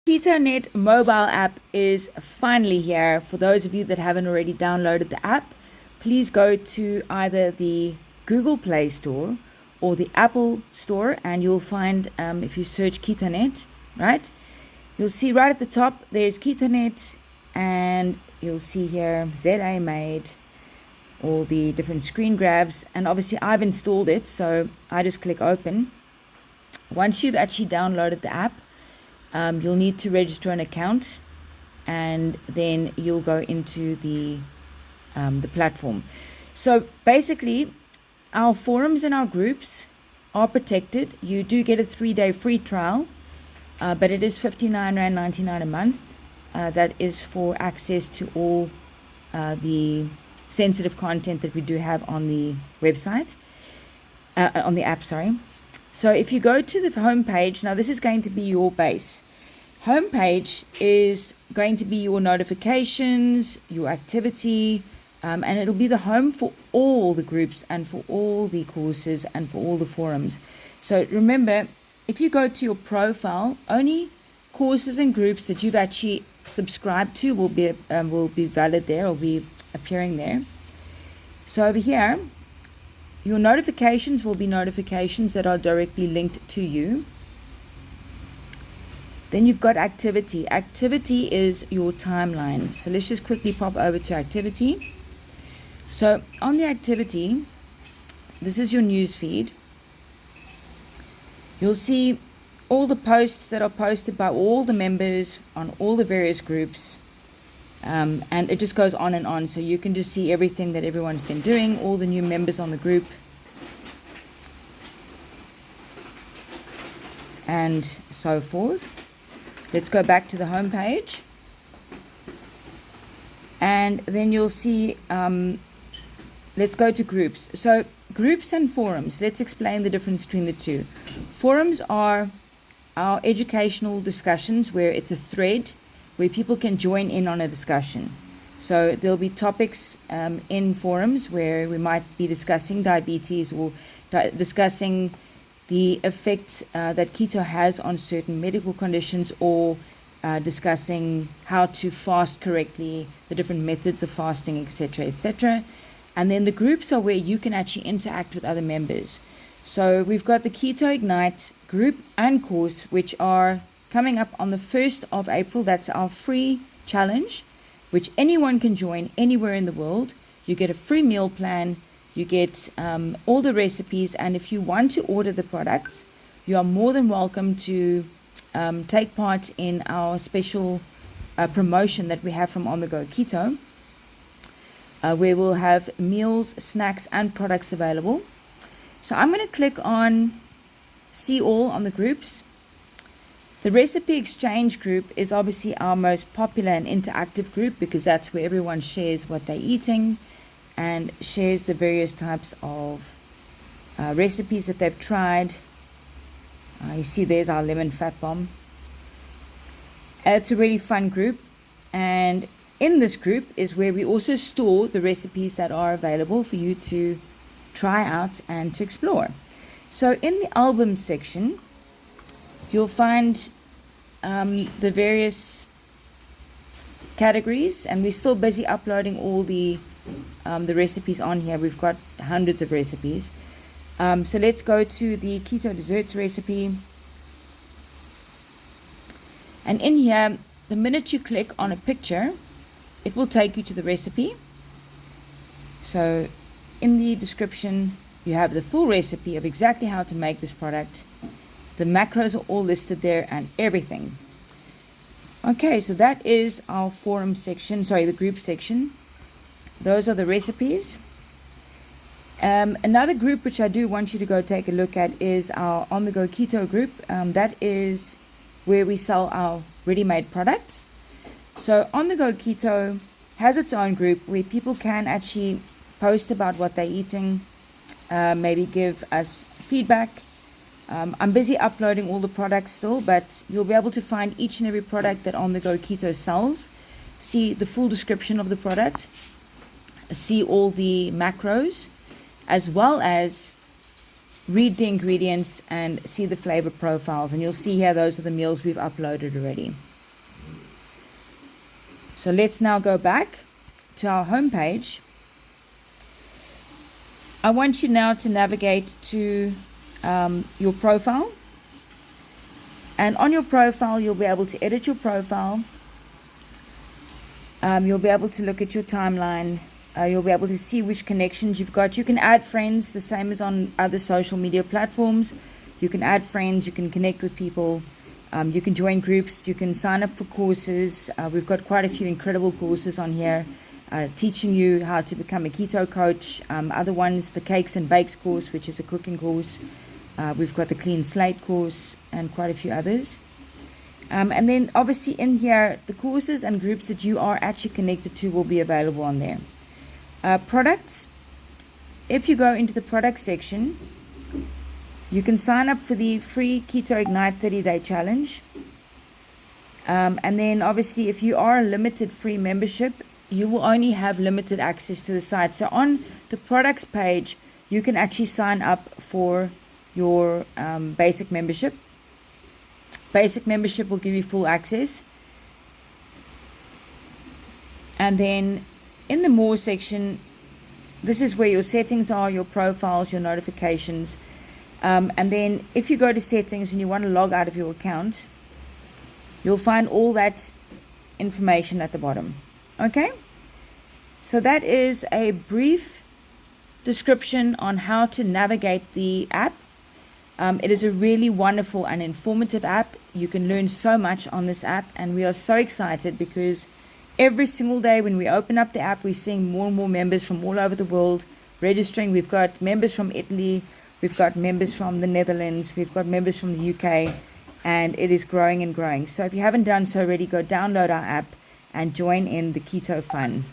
Ketonet mobile app is finally here. For those of you that haven't already downloaded the app, please go to either the Google Play Store or the Apple Store, and you'll find, if you search Ketonet, right, you'll see right at the top there's Ketonet, and you'll see here ZA made, all the different screen grabs, and obviously I've installed it, so I just click open. Once you've actually downloaded the app, you'll need to register an account, and then you'll go into the platform. So basically, our forums and our groups are protected. You do get a 3-day free trial, but it is R59.99 a month. That is for access to all the sensitive content that we do have on the website, on the app, sorry. So if you go to the home page, now this is going to be your base. Home page is going to be your notifications, your activity, and it'll be the home for all the groups and for all the courses and for all the forums. So remember, if you go to your profile, only courses and groups that you've actually subscribed to will be valid there, or be appearing there. So over here, your notifications will be notifications that are directly linked to you. Then you've got activity. Activity is your timeline. So let's just quickly pop over to activity. So on the activity, this is your news feed. You'll see all the posts that are posted by all the members on all the various groups. And it just goes on and on. So you can just see everything that everyone's been doing, all the new members on the group, and so forth. Let's go back to the home page. And then you'll see, let's go to groups. So groups and forums, let's explain the difference between the two. Forums are our educational discussions where it's a thread where people can join in on a discussion. So there'll be topics in forums where we might be discussing diabetes, or discussing the effect that keto has on certain medical conditions, or discussing how to fast correctly, the different methods of fasting, etc., etc. And then the groups are where you can actually interact with other members. So we've got the Keto Ignite group and course, which are coming up on the 1st of April. That's our free challenge, which anyone can join anywhere in the world. You get a free meal plan, you get all the recipes, and if you want to order the products, you are more than welcome to take part in our special promotion that we have from On The Go Keto, where we'll have meals, snacks, and products available. So I'm going to click on See All on the groups. The recipe exchange group is obviously our most popular and interactive group, because that's where everyone shares what they're eating and shares the various types of recipes that they've tried. You see there's our lemon fat bomb. It's a really fun group, and in this group is where we also store the recipes that are available for you to try out and to explore. So in the album section, you'll find the various categories, and we're still busy uploading all the recipes on here. We've got hundreds of recipes. So let's go to the keto desserts recipe. And in here, the minute you click on a picture, it will take you to the recipe. So in the description, you have the full recipe of exactly how to make this product. The macros are all listed there and everything. Okay, so that is our forum section, sorry, the group section. Those are the recipes. Another group which I do want you to go take a look at is our On The Go Keto group. That is where we sell our ready-made products. So On The Go Keto has its own group where people can actually post about what they're eating, maybe give us feedback. I'm busy uploading all the products still, but you'll be able to find each and every product that On The Go Keto sells, see the full description of the product, see all the macros, as well as read the ingredients and see the flavor profiles. And you'll see here, those are the meals we've uploaded already. So let's now go back to our homepage. I want you now to navigate to your profile. And on your profile, you'll be able to edit your profile. You'll be able to look at your timeline. You'll be able to see which connections you've got. You can add friends, the same as on other social media platforms. You can add friends, you can connect with people. You can join groups, you can sign up for courses. We've got quite a few incredible courses on here teaching you how to become a keto coach. Other ones, the Cakes and Bakes course, which is a cooking course. We've got the Clean Slate course and quite a few others. And then obviously in here, the courses and groups that you are actually connected to will be available on there. Products. If you go into the product section, you can sign up for the free Keto Ignite 30-day challenge. And then obviously if you are a limited free membership, you will only have limited access to the site. So on the products page, you can actually sign up for your basic membership. Basic membership will give you full access. And then in the more section, this is where your settings are, your profiles, your notifications. And then if you go to settings and you want to log out of your account, you'll find all that information at the bottom. Okay? So that is a brief description on how to navigate the app. It is a really wonderful and informative app. You can learn so much on this app, and we are so excited because every single day when we open up the app, we're seeing more and more members from all over the world registering. We've got members from Italy, we've got members from the Netherlands, we've got members from the UK, and it is growing and growing. So if you haven't done so already, go download our app and join in the keto fun.